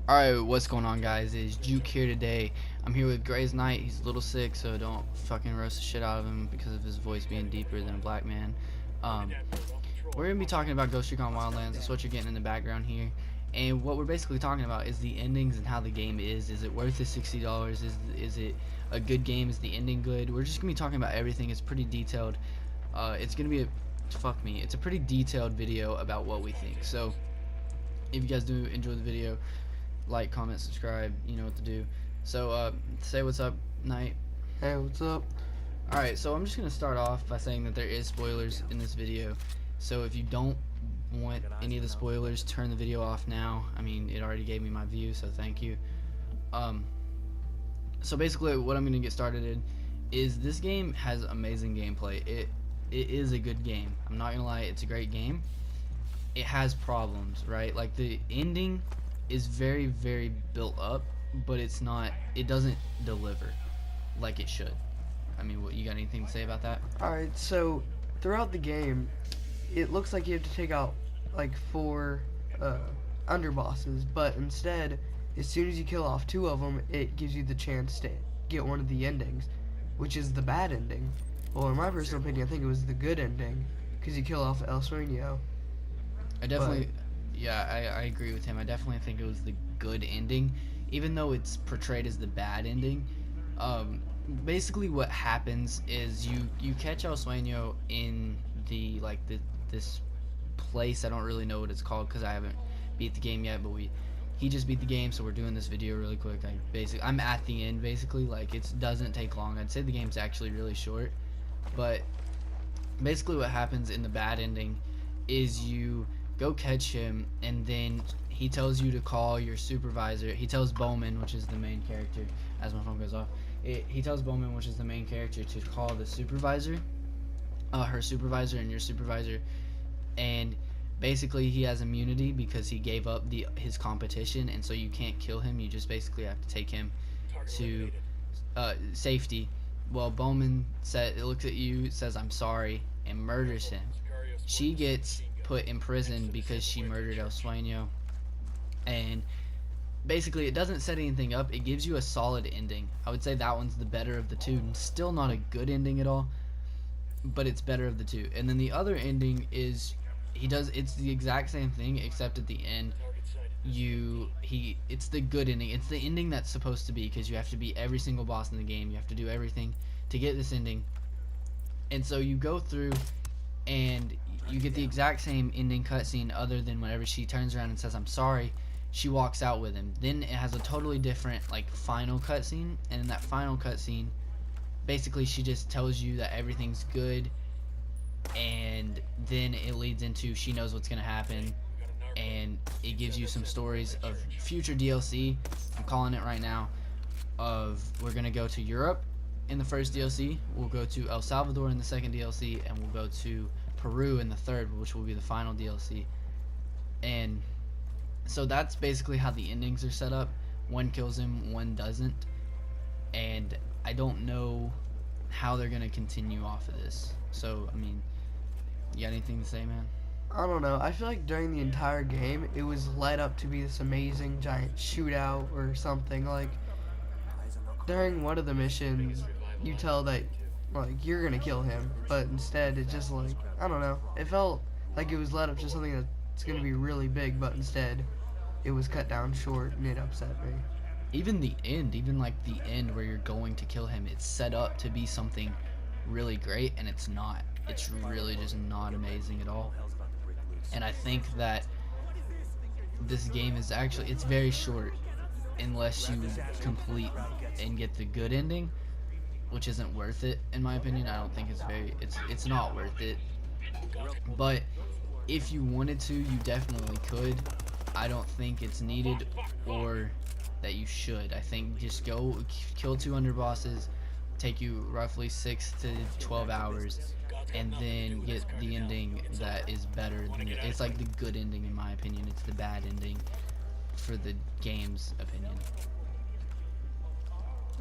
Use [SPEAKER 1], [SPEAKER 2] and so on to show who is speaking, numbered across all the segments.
[SPEAKER 1] Alright, what's going on, guys? It's Juke here today. I'm here with Gray's Knight. He's a little sick, so don't fucking roast the shit out of him because of his voice being deeper than a black man. Um, we're going to be talking about Recon WildLands. That's what you're getting in the background here. And what we're basically talking about is the endings and how the game is. Is it worth the $60? Is it a good game? Is the ending good? We're just going to be talking about everything. It's pretty detailed. It's going to be it's a pretty detailed video about what we think. So, if you guys do enjoy the video, like, comment, subscribe, you know what to do. So say what's up, Knight.
[SPEAKER 2] Hey, what's up?
[SPEAKER 1] Alright, so I'm just gonna start off by saying that there is spoilers in this video, so if you don't want any of the spoilers, turn the video off now. I mean, it already gave me my view, so thank you. So basically what I'm gonna get started in is this game has amazing gameplay. It is a good game. I'm not gonna lie, it's a great game. It has problems, right? Like, the ending is very, very built up, but it doesn't deliver like it should. I mean, what, you got anything to say about that?
[SPEAKER 2] Alright, so throughout the game, it looks like you have to take out like 4 underbosses, but instead, as soon as you kill off 2 of them, it gives you the chance to get one of the endings, which is the bad ending. Well, in my personal opinion, I think it was the good ending, because you kill off El Sueño.
[SPEAKER 1] I definitely, yeah, I agree with him. I definitely think it was the good ending, even though it's portrayed as the bad ending. Basically what happens is you catch El Sueño in this place. I don't really know what it's called because I haven't beat the game yet, but he just beat the game, so we're doing this video really quick. I'm at the end, basically. Like, it doesn't take long. I'd say the game's actually really short, but basically what happens in the bad ending is you go catch him, and then he tells you to call your supervisor. He tells Bowman, which is the main character, as my phone goes off, he tells Bowman, which is the main character, to call the supervisor, her supervisor and your supervisor, and basically he has immunity because he gave up his competition, and so you can't kill him. You just basically have to take him to safety. Well, Bowman looks at you, says I'm sorry, and murders him. She gets put in prison because she murdered El Sueño, and basically it doesn't set anything up. It gives you a solid ending. I would say that one's the better of the two. Still not a good ending at all, but it's better of the two. And then the other ending is it's the exact same thing, except at the end it's the good ending. It's the ending that's supposed to be, because you have to beat every single boss in the game. You have to do everything to get this ending, and so you go through and you get the exact same ending cutscene, other than whenever she turns around and says I'm sorry, she walks out with him. Then it has a totally different final cutscene, and in that final cutscene basically she just tells you that everything's good, and then it leads into she knows what's gonna happen, and it gives you some stories of future DLC. I'm calling it right now. We're gonna go to Europe in the first DLC, we'll go to El Salvador in the second DLC, and we'll go to Peru in the third, which will be the final DLC. And so that's basically how the endings are set up. One kills him, one doesn't, and I don't know how they're gonna continue off of this. So I mean, you got anything to say, man?
[SPEAKER 2] I don't know. I feel like during the entire game, it was led up to be this amazing giant shootout or something. Like, during one of the missions, you tell that like you're gonna kill him, but instead it just I don't know. It felt like it was led up to something that's gonna be really big, but instead it was cut down short, and it upset me.
[SPEAKER 1] Even the end, like the end where you're going to kill him, it's set up to be something really great, and it's not. It's really just not amazing at all. And I think that this game is it's very short unless you complete and get the good ending, which isn't worth it in my opinion. I don't think it's not worth it. But if you wanted to, you definitely could. I don't think it's needed or that you should. I think just go kill 2 underbosses, take you roughly 6 to 12 hours, and then get the ending that is better than it's like the good ending in my opinion. It's the bad ending for the game's opinion.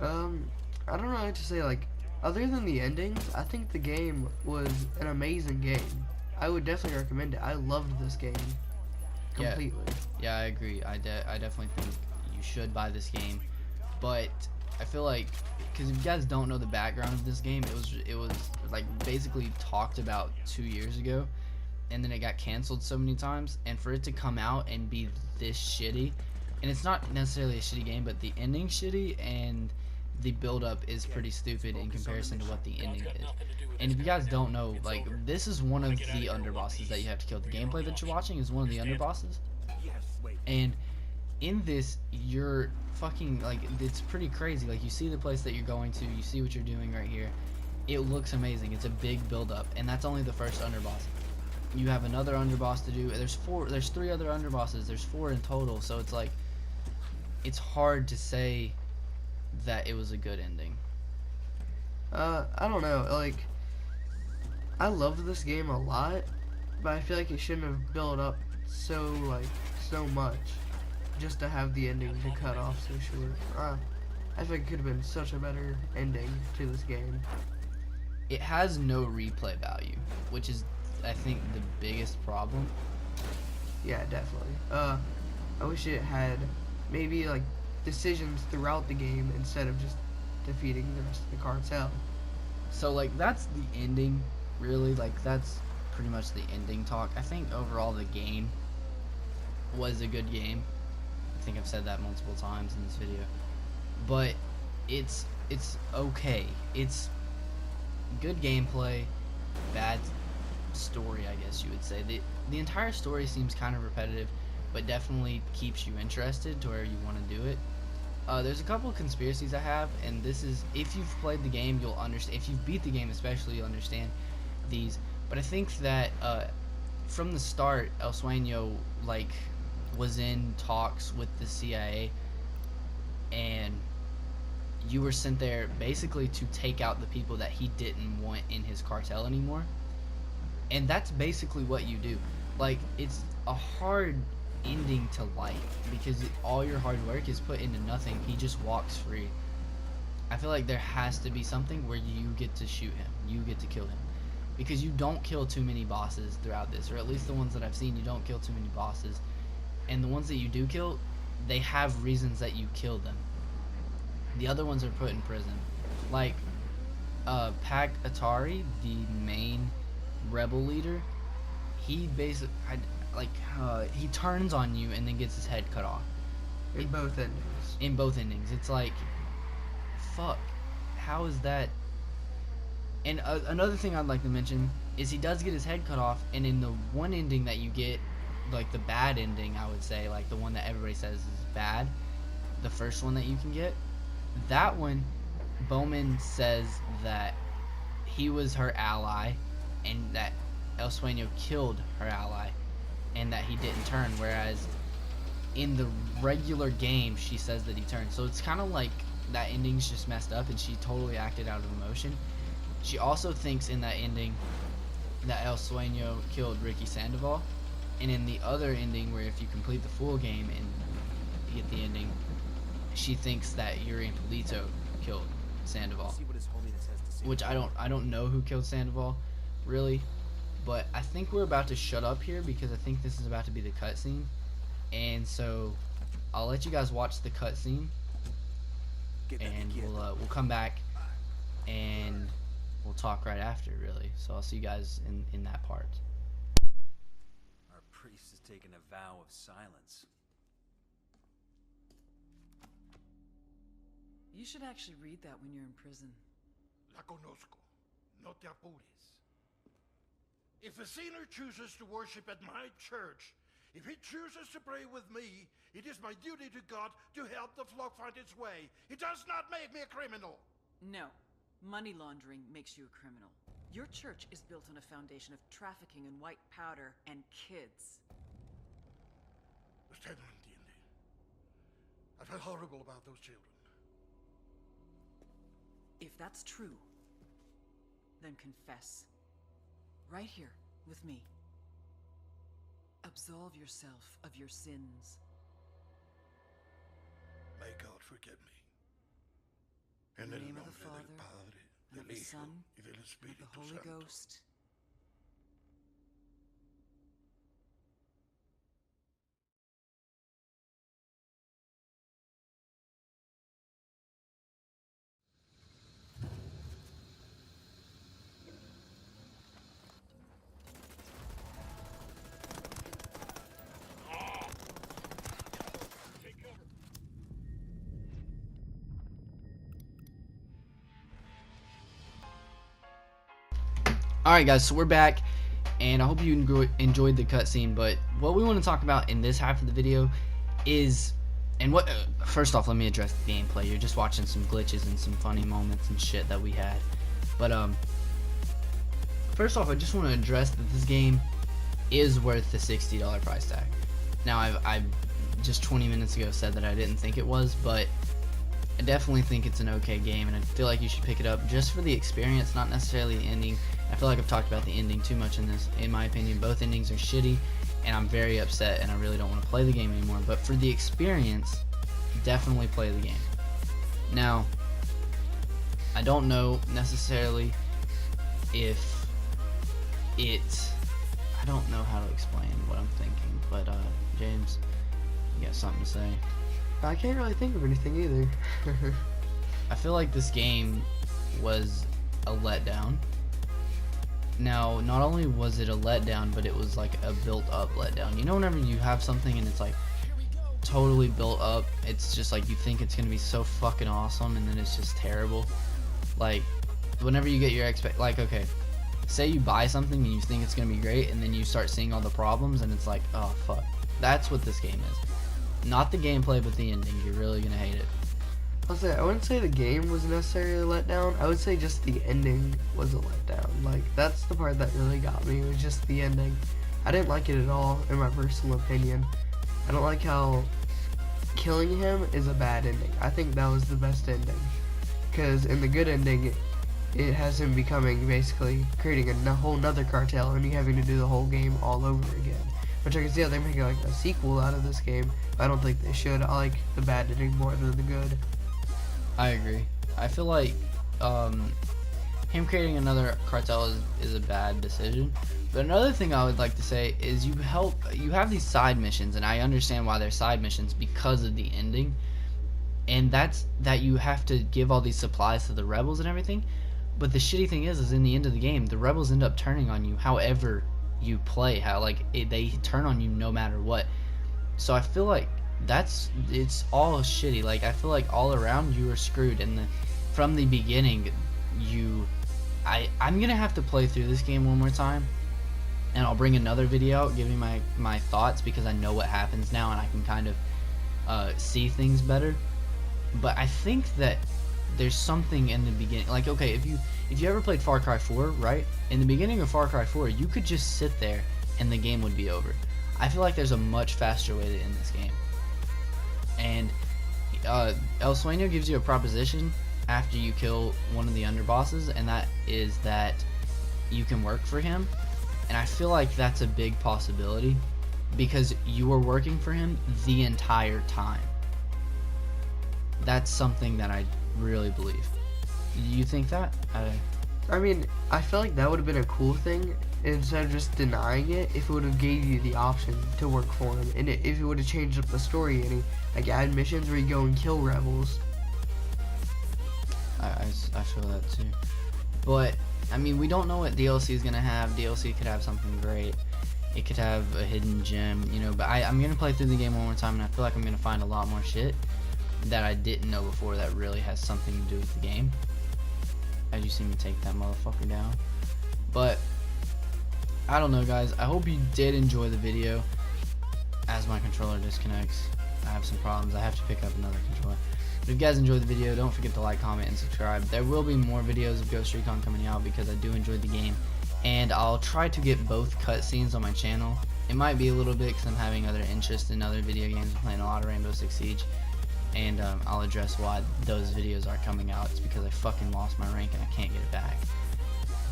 [SPEAKER 2] I don't know what to say. Like, other than the endings, I think the game was an amazing game. I would definitely recommend it. I loved this game.
[SPEAKER 1] Yeah,
[SPEAKER 2] completely.
[SPEAKER 1] yeah, I agree. I definitely think you should buy this game, but I feel like, because if you guys don't know the background of this game, it was like basically talked about 2 years ago, and then it got canceled so many times, and for it to come out and be this shitty, and it's not necessarily a shitty game, but the ending's shitty, and the build up is pretty stupid in comparison to what the ending is. And if you guys don't know, like, this is one of the underbosses that you have to kill. The gameplay that you're watching is one of the underbosses, and in this, you're fucking, like, it's pretty crazy. Like, you see the place that you're going to, you see what you're doing right here. It looks amazing. It's a big build up, and that's only the first underboss. You have another underboss to do. There's 3 other underbosses. There's 4 in total, so it's like, it's hard to say that it was a good ending.
[SPEAKER 2] I don't know. Like, I loved this game a lot, but I feel like it shouldn't have built up so much just to have the ending to cut off so short. I think it could have been such a better ending to this game.
[SPEAKER 1] It has no replay value, which is, I think, the biggest problem.
[SPEAKER 2] Yeah, definitely. I wish it had maybe like decisions throughout the game instead of just defeating the rest of the cartel.
[SPEAKER 1] So, like, that's the ending, really. Like, that's pretty much the ending talk. I think overall the game was a good game. I think I've said that multiple times in this video. But it's okay. It's good gameplay, bad story, I guess you would say. The entire story seems kind of repetitive, but definitely keeps you interested to where you want to do it. There's a couple of conspiracies I have, and this is, if you've played the game, you'll understand. If you've beat the game especially, you'll understand these. But I think that from the start, El Sueño, like, was in talks with the CIA, and you were sent there basically to take out the people that he didn't want in his cartel anymore. And that's basically what you do. Like, it's a hard ending to like, because all your hard work is put into nothing. He just walks free. I feel like there has to be something where you get to shoot him, you get to kill him, because you don't kill too many bosses throughout this, or at least the ones that I've seen, you don't kill too many bosses. And the ones that you do kill, they have reasons that you kill them. The other ones are put in prison. Like, Pag Atari, the main rebel leader, he basically, he turns on you and then gets his head cut off.
[SPEAKER 2] In both endings.
[SPEAKER 1] In both endings. It's like, fuck. How is that? And another thing I'd like to mention is he does get his head cut off, and in the one ending that you get, like the bad ending, I would say, like the one that everybody says is bad, the first one that you can get, that one, Bowman says that he was her ally, and that El Sueño killed her ally, and that he didn't turn, whereas in the regular game, she says that he turned. So it's kind of like that ending's just messed up, and she totally acted out of emotion. She also thinks in that ending that El Sueño killed Ricky Sandoval, and in the other ending, where if you complete the full game and you get the ending, she thinks that Yuri and Polito killed Sandoval. Which I don't know who killed Sandoval, really, but I think we're about to shut up here because I think this is about to be the cutscene, and so I'll let you guys watch the cutscene, and we'll come back and we'll talk right after, really. So I'll see you guys in that part.
[SPEAKER 3] Our priest has taken a vow of silence.
[SPEAKER 4] You should actually read that when you're in prison.
[SPEAKER 5] La conozco. No te apures. If a sinner chooses to worship at my church, if he chooses to pray with me, it is my duty to God to help the flock find its way. It does not make me a criminal.
[SPEAKER 4] No. Money laundering makes you a criminal. Your church is built on a foundation of trafficking in white powder and kids.
[SPEAKER 5] Usted no entiende. I felt horrible about those children.
[SPEAKER 4] If that's true, then confess. Right here, with me. Absolve yourself of your sins.
[SPEAKER 5] May God forgive me.
[SPEAKER 4] In the
[SPEAKER 5] el
[SPEAKER 4] name of the
[SPEAKER 5] nombre del
[SPEAKER 4] Father,
[SPEAKER 5] Padre,
[SPEAKER 4] and of
[SPEAKER 5] del
[SPEAKER 4] the
[SPEAKER 5] Hijo,
[SPEAKER 4] Son,
[SPEAKER 5] y del
[SPEAKER 4] and of
[SPEAKER 5] Espíritu
[SPEAKER 4] the Holy
[SPEAKER 5] Santo.
[SPEAKER 4] Ghost.
[SPEAKER 1] Alright guys, so we're back, and I hope you enjoyed the cutscene, but what we want to talk about in this half of the video is, and what, first off, let me address the gameplay. You're just watching some glitches and some funny moments and shit that we had, but first off, I just want to address that this game is worth the $60 price tag. Now, I just 20 minutes ago said that I didn't think it was, but I definitely think it's an okay game, and I feel like you should pick it up just for the experience, not necessarily the ending. I feel like I've talked about the ending too much in this. In my opinion, both endings are shitty, and I'm very upset, and I really don't want to play the game anymore. But for the experience, definitely play the game. Now, I don't know necessarily if I don't know how to explain what I'm thinking, but James, you got something to say?
[SPEAKER 2] I can't really think of anything either.
[SPEAKER 1] I feel like this game was a letdown. Now, not only was it a letdown, but it was like a built-up letdown. You know, whenever you have something and it's like totally built up, it's just like you think it's gonna be so fucking awesome, and then it's just terrible. Like, whenever you get your like, okay, say you buy something and you think it's gonna be great, and then you start seeing all the problems, and it's like, oh fuck. That's what this game is. Not the gameplay, but the ending. You're really gonna hate it.
[SPEAKER 2] I wouldn't say the game was necessarily a letdown. I would say just the ending was a letdown. Like, that's the part that really got me. It was just the ending. I didn't like it at all, in my personal opinion. I don't like how killing him is a bad ending. I think that was the best ending. Because in the good ending, it has him becoming, basically, creating a whole nother cartel, and you having to do the whole game all over again. Which I can see how they're making like a sequel out of this game, but I don't think they should. I like the bad ending more than the good.
[SPEAKER 1] I agree. I feel like him creating another cartel is a bad decision. But another thing I would like to say is you have these side missions, and I understand why they're side missions because of the ending. And that's that you have to give all these supplies to the rebels and everything. But the shitty thing is in the end of the game, the rebels end up turning on you however you play, they turn on you no matter what. So I feel like it's all shitty. Like, I feel like all around you are screwed, and from the beginning I'm gonna have to play through this game one more time, and I'll bring another video out giving my thoughts, because I know what happens now and I can kind of see things better. But I think that there's something in the beginning, like, okay, if you ever played Far Cry 4, right? In the beginning of Far Cry 4, you could just sit there and the game would be over. I feel like there's a much faster way to end this game. And El Sueño gives you a proposition after you kill one of the underbosses, and that is that you can work for him. And I feel like that's a big possibility, because you are working for him the entire time. That's something that I really believe. Do you think that?
[SPEAKER 2] I mean, I feel like that would have been a cool thing instead of just denying it, if it would have gave you the option to work for him, and if it would have changed up the story any, like, add missions where you go and kill rebels.
[SPEAKER 1] I feel that too. But I mean, we don't know what DLC is gonna have. DLC could have something great. It could have a hidden gem, you know. But I'm gonna play through the game one more time, and I feel like I'm gonna find a lot more shit that I didn't know before that really has something to do with the game. As you see me take that motherfucker down. But I don't know, guys. I hope you did enjoy the video. As my controller disconnects, I have some problems. I have to pick up another controller. But if you guys enjoyed the video, don't forget to like, comment, and subscribe. There will be more videos of Ghost Recon coming out, because I do enjoy the game, and I'll try to get both cutscenes on my channel. It might be a little bit because I'm having other interests in other video games. I'm playing a lot of Rainbow Six Siege, and I'll address why those videos are coming out. It's because I fucking lost my rank and I can't get it back.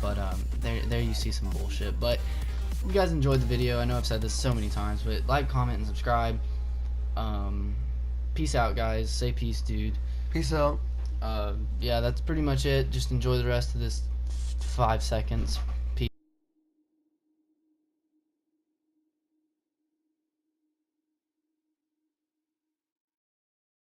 [SPEAKER 1] But there you see some bullshit. But if you guys enjoyed the video, I know I've said this so many times, but like, comment, and subscribe. Peace out, guys. Say peace, dude.
[SPEAKER 2] Peace out.
[SPEAKER 1] Yeah, that's pretty much it. Just enjoy the rest of this 5 seconds.